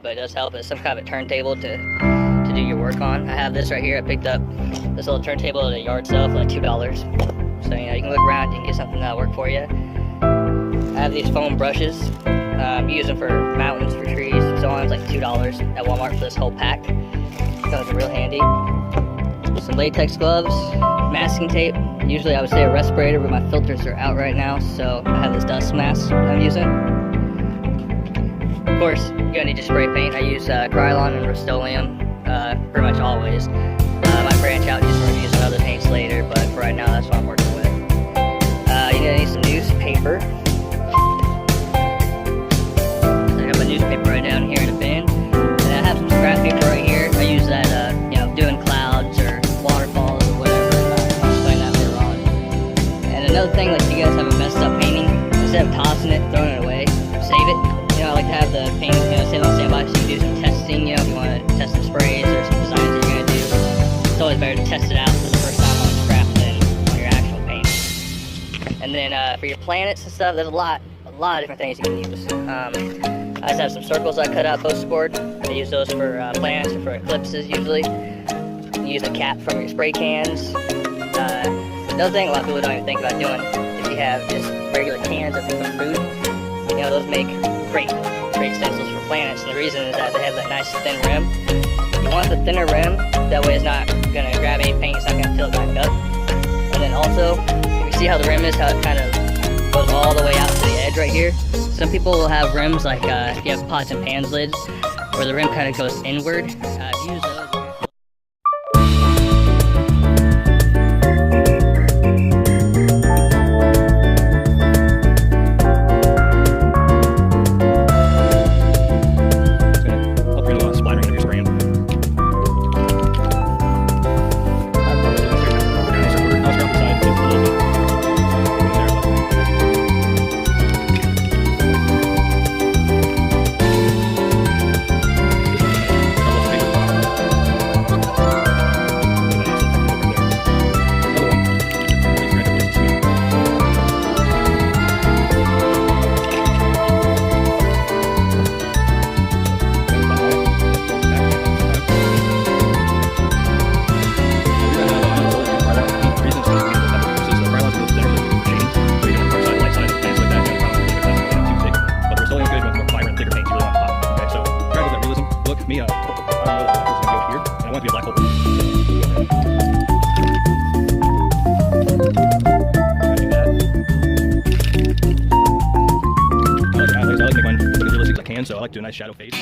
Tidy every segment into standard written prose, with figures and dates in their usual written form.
needed, but it does help as some kind of a turntable to do your work on. I have this right here. I picked up this little turntable at a yard sale for like $2. So you know, you can look around, you can get something that'll work for you. I have these foam brushes. You use them for mountains, for trees, and so on. It's like $2 at Walmart for this whole pack. Those are real handy. Some latex gloves, masking tape. Usually I would say a respirator, but my filters are out right now, so I have this dust mask that I'm using. Of course, you're gonna need your spray paint. I use Krylon and Rust-Oleum pretty much always. I might branch out and just start using other paints later, but for right now, that's what I'm working with. You're gonna need some newspaper. So I got my newspaper right down here in a bin. And I have some scrap paper right here. I use that, you know, doing clouds or waterfalls or whatever. I'll explain that later on. And another thing, like if you guys have a messed up painting, instead of tossing it, throwing it away, save it. You know, I like to have the painting, you know, save on standby so you can do some testing. You know, if you want to test some sprays or some designs that you're gonna do, it's always better to test it out for the first time on scrap than on your actual paint. And then for your planets and stuff, there's a lot of different things you can use. I just have some circles I cut out post-board. I use those for planets or for eclipses usually. You use a cap from your spray cans. Another thing a lot of people don't even think about doing, if you have just regular cans of some food, you know, those make great stencils for planets. And the reason is that they have that nice thin rim. You want the thinner rim, that way it's not gonna grab any paint, it's not gonna fill it back up. And then also, if you see how the rim is, how it kind of goes all the way out to the edge right here. Some people will have rims like if you have pots and pans lids, where the rim kind of goes inward. Use those. Me up. I don't know that it's gonna go here, and I want it to be a black hole. I like to make mine look as realistic as I can, so I like to do a nice shadow fade.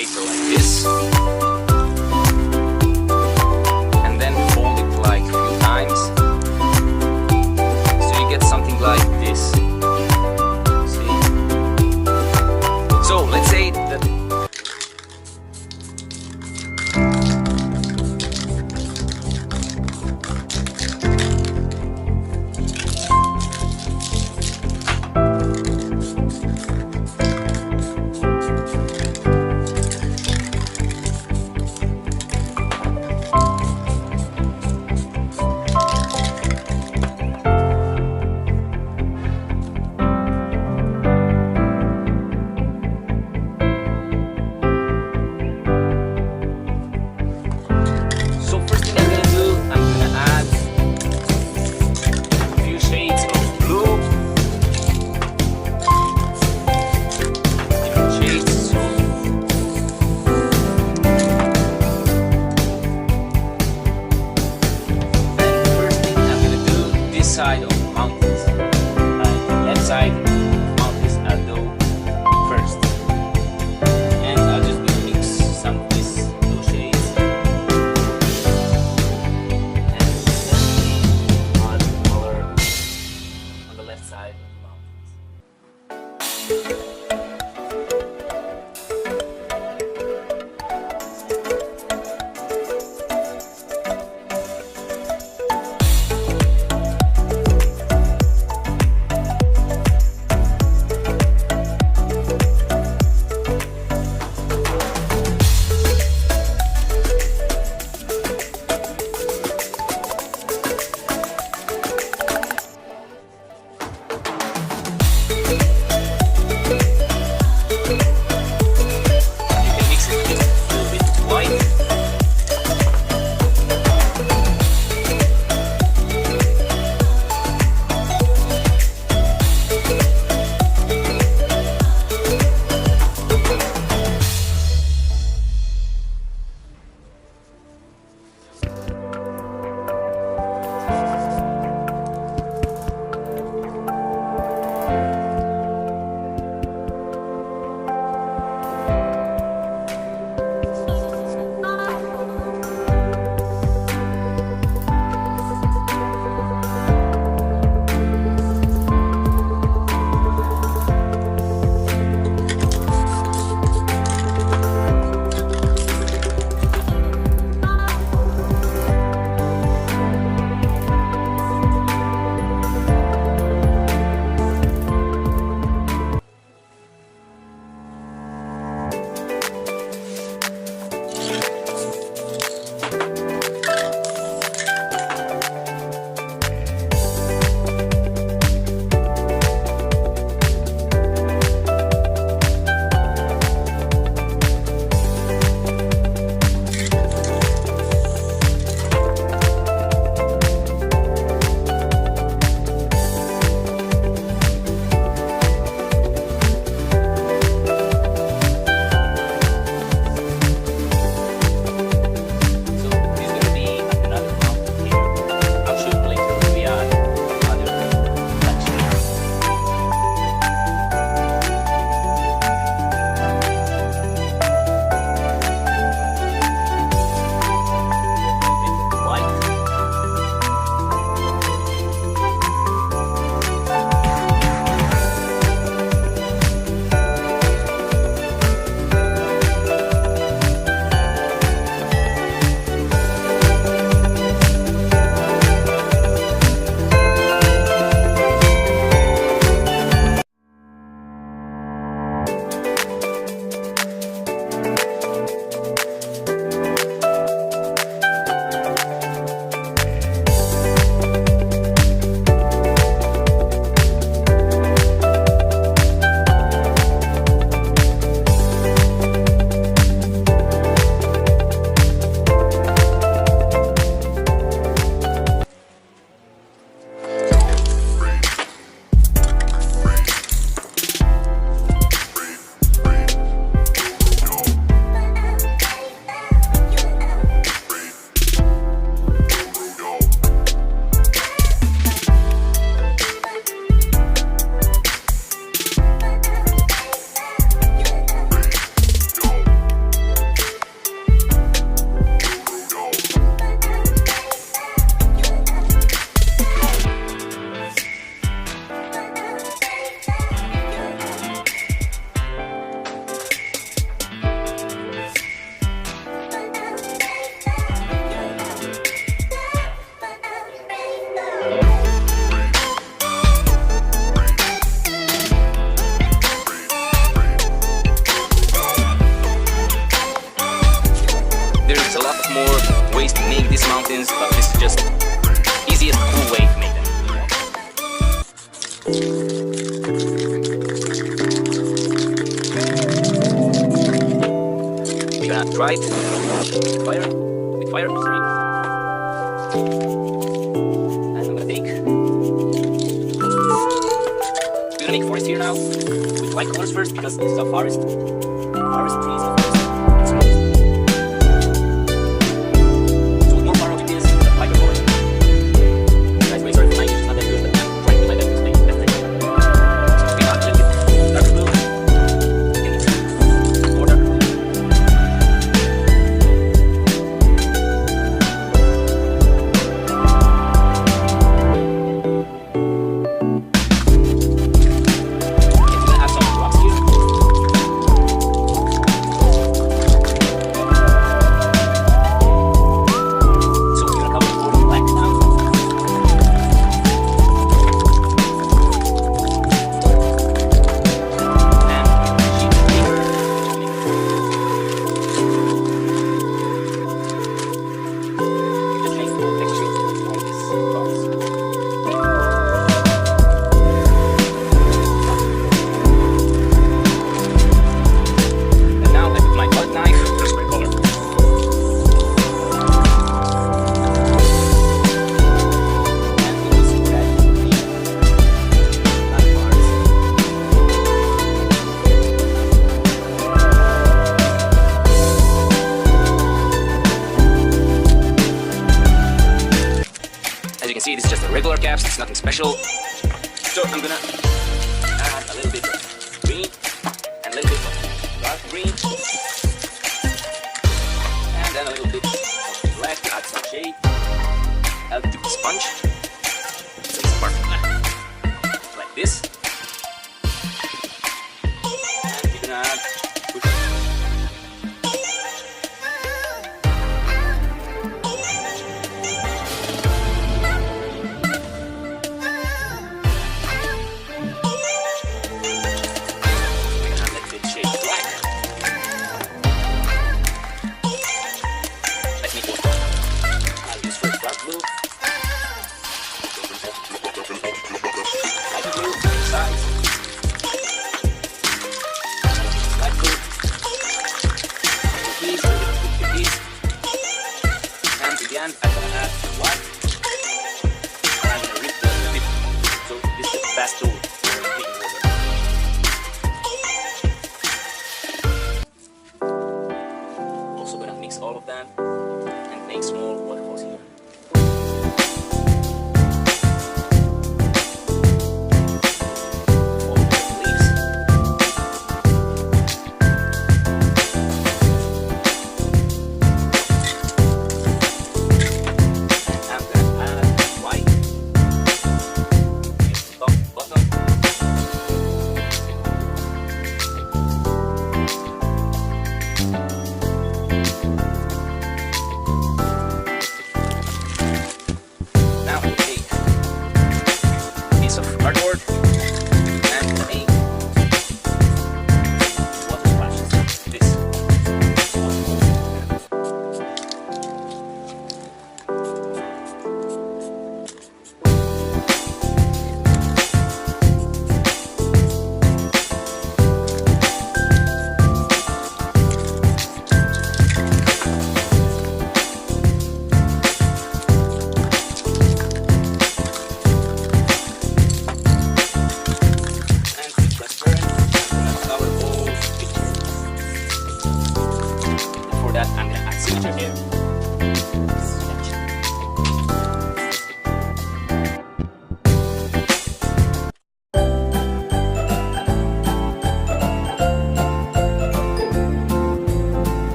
paper like this, and then fold it like a few times, so you get something like this. See? So let's say that ways to make these mountains, but this is just easiest cool way to make them. We're gonna try it with fire, sorry. And I'm gonna take. We're gonna make forest here now with white colors first because this is a forest trees. So more power with this, the lighter color. Guys, very sorry for my English, it's not that good, but I'm trying to do my best to explain everything. So we got a little bit darker blue. Again, it's more darker blue. See, this is just a regular caps, it's nothing special. So I'm gonna add a little bit of green and a little bit of dark green. And then a little bit of black to add some shade. I'll do the sponge. Some spark. Like this. And we're gonna add I'm gonna add white. And I'm gonna rip the tip. So this is the fast tool for making water. Also gonna mix all of that and make small waterfalls here.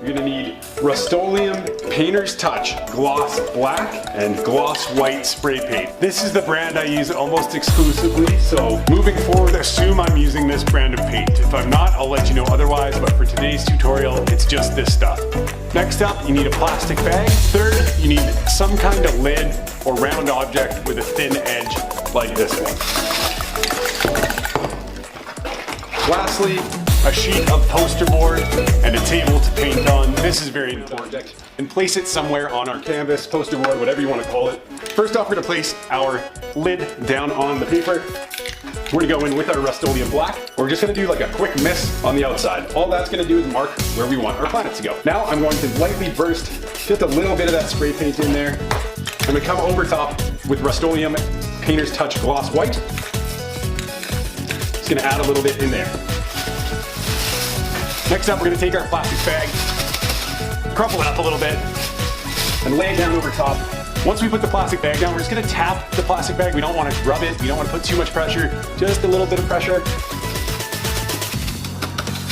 You're gonna need Rust-Oleum Painter's Touch Gloss Black and Gloss White Spray Paint. This is the brand I use almost exclusively, so moving forward, assume I'm using this brand of paint. If I'm not, I'll let you know otherwise, but for today's tutorial, it's just this stuff. Next up, you need a plastic bag. Third, you need some kind of lid or round object with a thin edge like this one. Lastly, a sheet of poster board and a table to paint on. This is very important. And place it somewhere on our canvas, poster board, whatever you want to call it. First off, we're gonna place our lid down on the paper. We're gonna go in with our Rust-Oleum Black. We're just gonna do like a quick miss on the outside. All that's gonna do is mark where we want our planet to go. Now I'm going to lightly burst just a little bit of that spray paint in there. I'm gonna come over top with Rust-Oleum Painter's Touch Gloss White. Just gonna add a little bit in there. Next up, we're gonna take our plastic bag, crumple it up a little bit, and lay it down over top. Once we put the plastic bag down, we're just gonna tap the plastic bag. We don't wanna rub it, we don't wanna put too much pressure, just a little bit of pressure.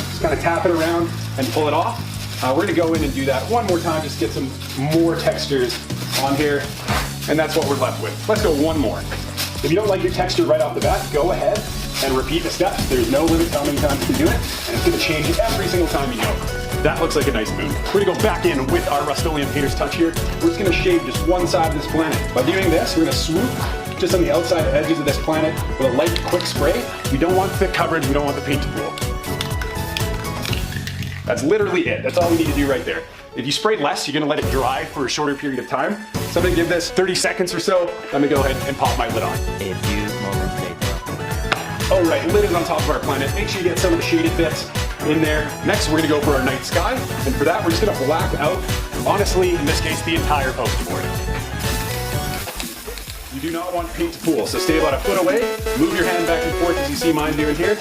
Just kinda tap it around and pull it off. We're gonna go in and do that one more time, just get some more textures on here, and that's what we're left with. Let's go one more. If you don't like your texture right off the bat, go ahead and repeat the steps. There's no limit to how many times you can do it, and it's gonna change every single time you go. That looks like a nice move. We're gonna go back in with our Rust-Oleum Painter's Touch here. We're just gonna shade just one side of this planet. By doing this, we're gonna swoop just on the outside edges of this planet with a light, quick spray. We don't want thick coverage, we don't want the paint to pool. That's literally it. That's all we need to do right there. If you spray less, you're gonna let it dry for a shorter period of time. So I'm gonna give this 30 seconds or so. Let me go ahead and pop my lid on. A few moments later. All right, lid is on top of our planet. Make sure you get some of the shaded bits in there. Next, we're gonna go for our night sky. And for that, we're just gonna black out, honestly, in this case, the entire poster board. You do not want paint to pool, so stay about a foot away. Move your hand back and forth as you see mine doing here.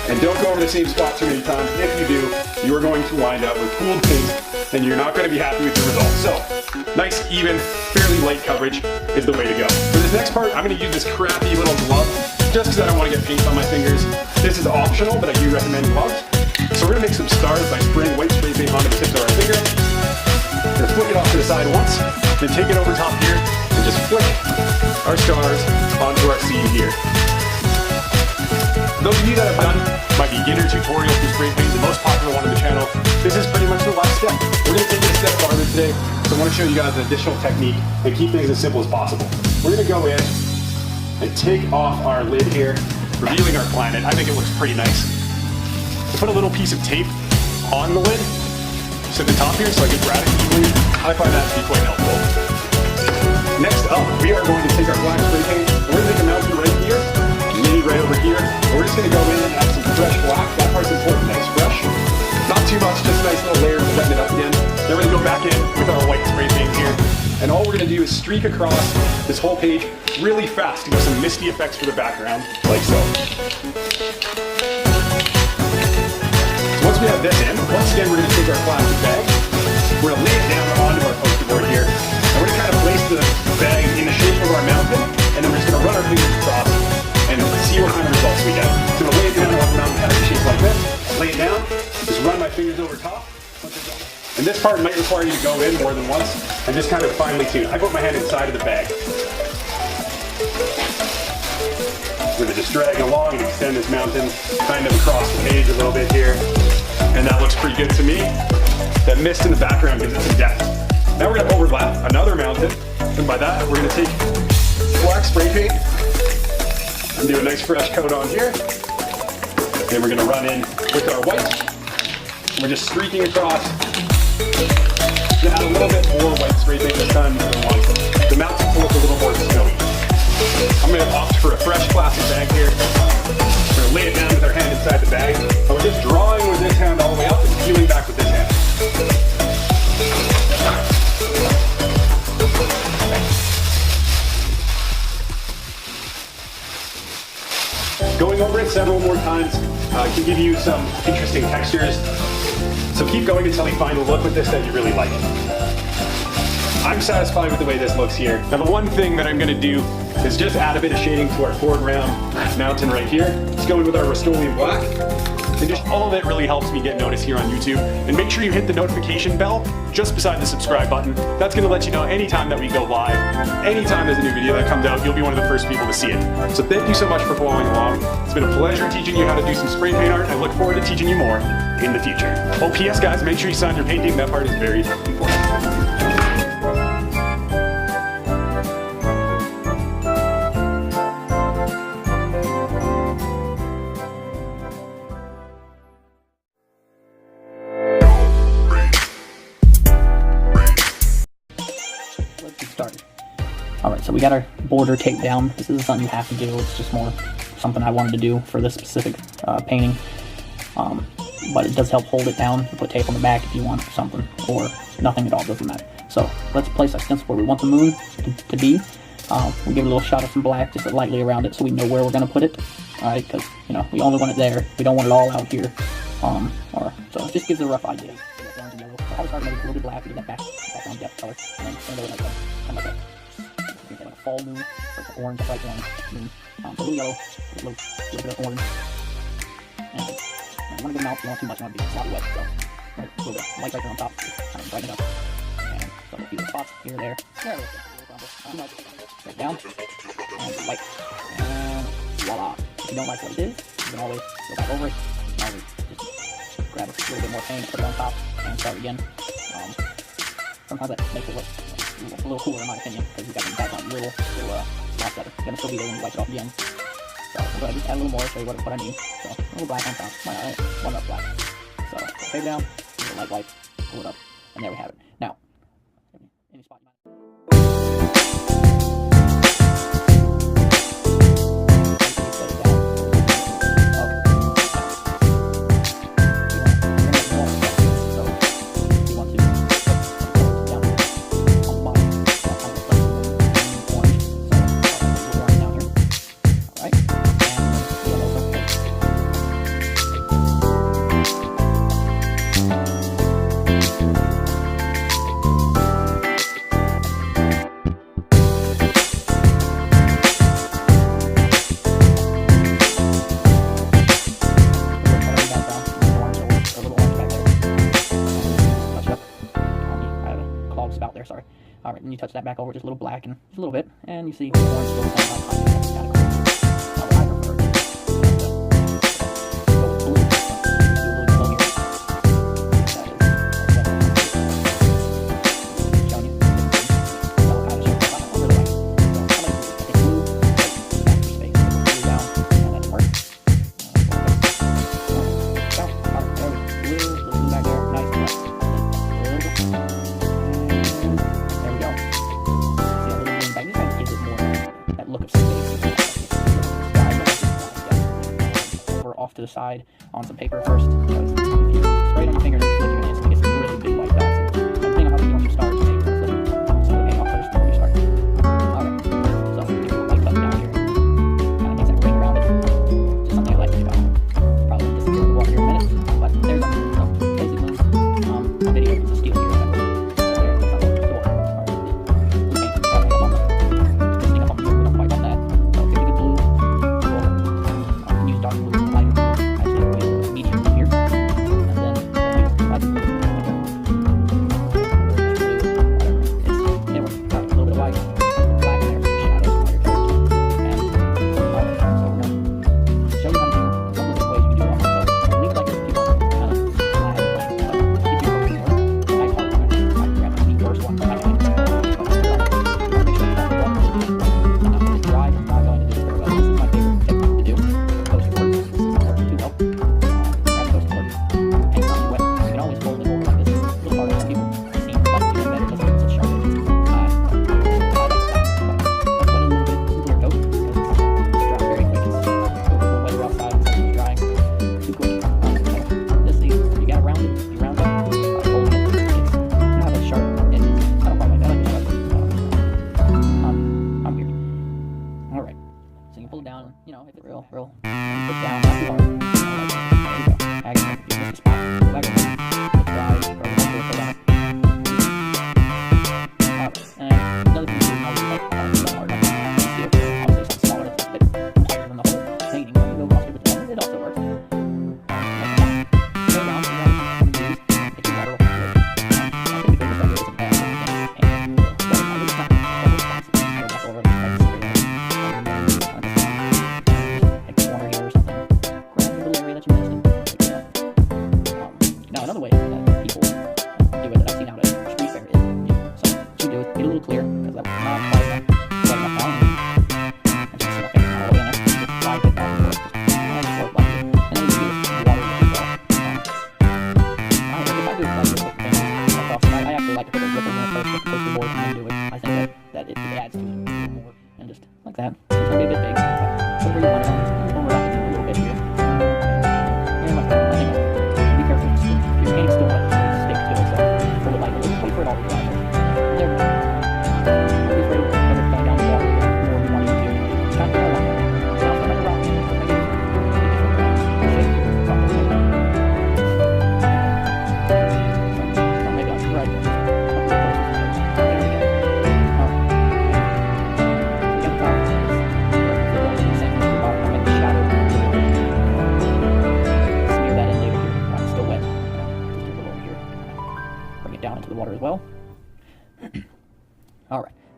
And don't go over the same spot too many times. If you do, you are going to wind up with pooled paint, and you're not gonna be happy with the results. So, nice, even, fairly light coverage is the way to go. For this next part, I'm gonna use this crappy little glove, just because I don't want to get paint on my fingers. This is optional, but I do recommend gloves. So we're gonna make some stars by spraying white spray paint onto the tips of our finger. We're gonna flick it off to the side once, then take it over top here, and just flick our stars onto our scene here. Those of you that have done my beginner tutorial for spray paint, the most popular one on the channel, this is pretty much the last step. We're gonna take it a step farther today, so I wanna show you guys an additional technique and keep things as simple as possible. We're gonna go in and take off our lid here, revealing our planet. I think it looks pretty nice. Put a little piece of tape on the lid, just at the top here, so I can grab it easily. I find that to be quite helpful. Next up, we are going to take our black spray paint, and we're gonna take a mountain right here, maybe right over here, and we're just gonna go in and add some fresh black. That part's important, nice fresh. Not too much, just a nice little layer to setting it up again. Then we're gonna go back in with our white spray paint here, and all we're gonna do is streak across this whole page really fast to give some misty effects for the background, like so. Once we have this in, once again we're gonna take our plastic bag, we're gonna lay it down onto our poster board here, and we're gonna kind of place the bag in the shape of our mountain, and then we're just gonna run our fingers across and see what kind of results we get. So we'll lay it down on the mountain kind of shape like this, lay it down, just run my fingers over top. And this part might require you to go in more than once and just kind of finely tune. I put my hand inside of the bag. We're gonna just drag along and extend this mountain kind of across the page a little bit here. And that looks pretty good to me. That mist in the background gives it some depth. Now we're gonna overlap another mountain. And by that, we're gonna take black spray paint and do a nice fresh coat on here. Then we're gonna run in with our white. We're just streaking across. Add a little bit more white spray paint this time than we want. The mountain to look a little more snowy. I'm going to opt for a fresh plastic bag here. We're going to lay it down with our hand inside the bag. And we're just drawing with this hand all the way up and peeling back with this hand. Going over it several more times can give you some interesting textures. So keep going until you find a look with this that you really like. I'm satisfied with the way this looks here. Now the one thing that I'm gonna do is just add a bit of shading to our foreground mountain right here. Let's go in with our Rust-Oleum Black. And just all of it really helps me get noticed here on YouTube. And make sure you hit the notification bell just beside the subscribe button. That's gonna let you know anytime that we go live, anytime there's a new video that comes out, you'll be one of the first people to see it. So thank you so much for following along. It's been a pleasure teaching you how to do some spray paint art, and I look forward to teaching you more in the future. Oh, P.S. guys, make sure you sign your painting. That part is very important. Let's get started. Alright, so we got our border taped down. This isn't something you have to do, it's just more something I wanted to do for this specific painting. But it does help hold it down. You put tape on the back if you want something, or nothing at all, doesn't matter. So let's place our stencil where we want the moon to be. We'll give it a little shot of some black, just lightly around it so we know where we're going to put it. Alright, because, you know, we only want it there. We don't want it all out here. So it just gives it a rough idea. So I always start maybe a little bit black to get that background depth color, and then sand over like that, kind of like that. You can like a fall moon, or it's an orange, just like orange moon. Blue, yellow, a little bit of orange. And you want to get them out, you don't want too much, you want to be sloppy wet, so right, a little bit of light right there on top, kind of brighten it up. And so a few little spots here, there, too much, right down, and white, and voila. If you don't like what it is, you can always go back over it, and always just grab a little bit more paint, put it on top, and start again. Sometimes that makes it look a little cooler in my opinion, because you got the background little spots that are going to still be there when you wipe it off again. So I'm going to just add a little more to show you what I mean. So a little black on top, one up black. So fade down, a little light white, pull it up, and there we have it. Now, any spot you might. Spout there, sorry. Alright, and you touch that back over just a little black and just a little bit, and you see the orange little kind of I prefer it. Off to the side on some paper first, because if you spray it on your finger and flip your hands, it gets really big white dots. Depending on how big you want your stars, maybe flip some of the paint off first before you start. Alright, so give it a light cut down here. Kind of makes that ring around it. Just something I like to do. Probably disappear in the water here in a minute, but there's some basic moves. A video is a steal here. There, that's not the water. Alright, blue paint, starting up on the sneak up on the blue, we don't quite want that. So if you get blue, we'll use dark blue. Medium here, and then light blue.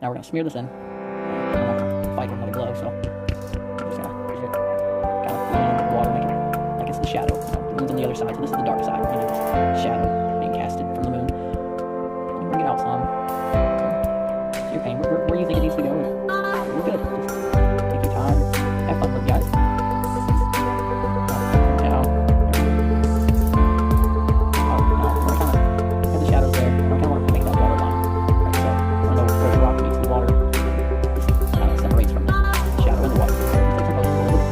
Now we're gonna smear this in. I'm gonna fight with another glove, so I'm just gonna kind of put it in the water, make it like it's the shadow. Move on the other side, so this is the dark side, and it's shadow being casted from the moon. Bring it out some. It's your paint. Where do you think it needs to go? We're good. Just take your time. Have fun with it, guys. Now, we're kind of have the shadows there. I kind of want to make that water line. Right, so I know where the rock meets the water. This kind of separates from the shadow and the water. So take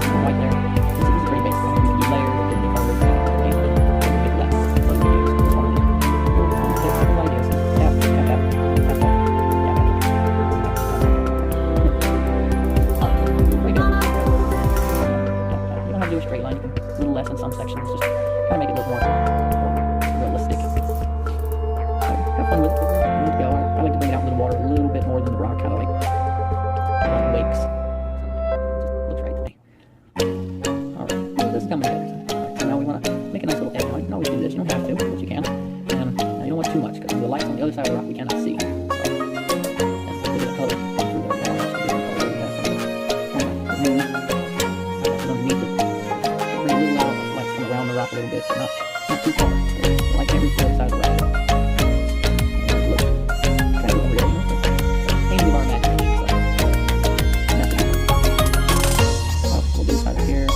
some white there. This is pretty basic. We can do layers, we can do colors, paint it, make that. Those videos. Just want to do simple ideas. Tap, tap, tap, tap, tap. You don't have to do a straight line. You can do a little less in some sections. Just kind of make it look more realistic. So have fun with it. Good to go. I like to bring it out into the water a little bit more than the rock kind of like wakes. Just looks right to me. Alright, this is coming together. Alright, so now we want to make a nice little edge. Now you can always do this. You don't have to, but you can. And now you don't want too much because the lights on the other side of the rock we cannot see. So, and look at the color. Rock a little bit, so not too far. So, like every other side of the rock. Look, kind of real, painting of our imagination. So, nothing. We'll do this side here.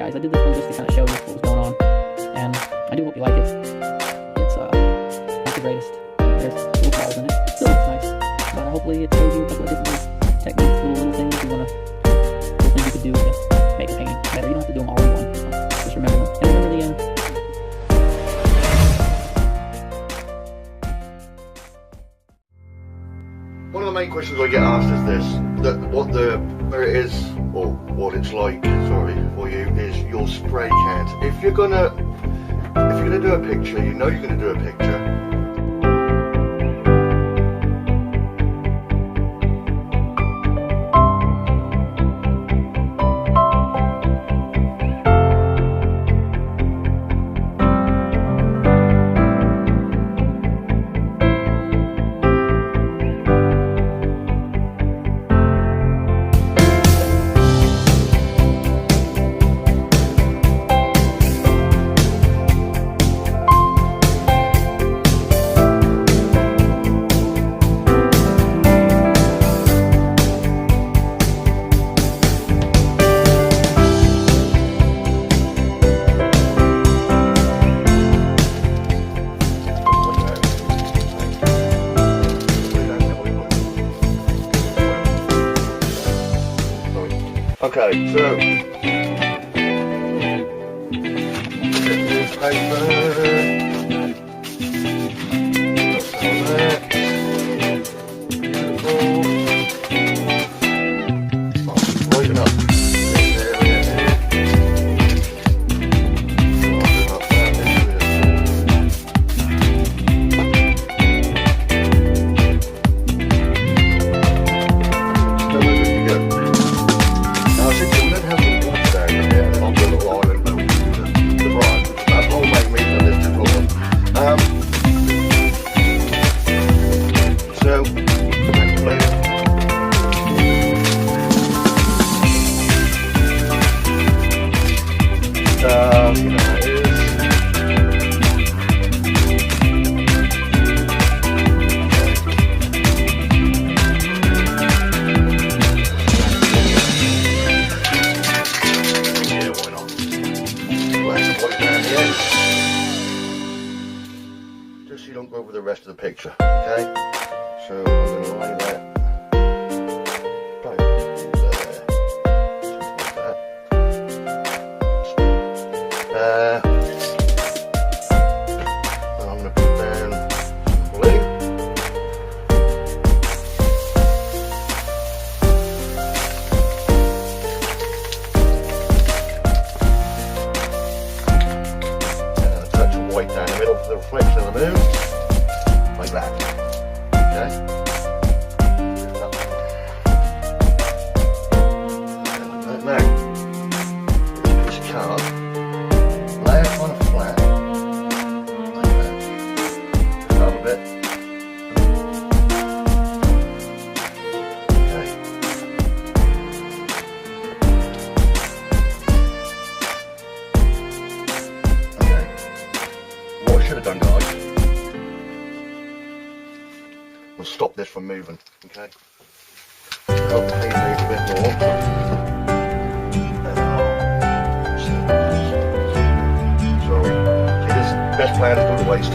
I did this one just to kind of show you what was going on, and I do hope you like it. It's not the greatest. There's little flaws in it. It still looks nice, but hopefully it shows you a couple of different techniques, little things you want to, little things you could do to make a painting better. You don't have to do them all in one. So just remember them, and remember the end. One of the main questions I get asked is this: where it is, or what it's like, sorry, for you, is your spray cans. If you're gonna do a picture, you know you're gonna do a picture. Okay, so newspaper. Lighten up this area here. Lighten up that area. Still moving to go. Now, I think we're going to have some water down in here on the little island that we use the brine. That's all make me for this tutorial. So, next later. You know how it is. Yeah, why not? Let's put it down here. Just so you don't go over the rest of the picture, okay? So I'm going to lay that right there. Just like that. And I'm going to put down blue. And a touch of white down the middle for the reflection of the moon. Like that. Okay? Like that. Now, this piece of card. Lay it on a flat, like that. Grab a bit. Okay. Okay. What I should have done, guys, was stop this from moving. Okay. Help the paint move a bit more. So, see this best plan is go to waste.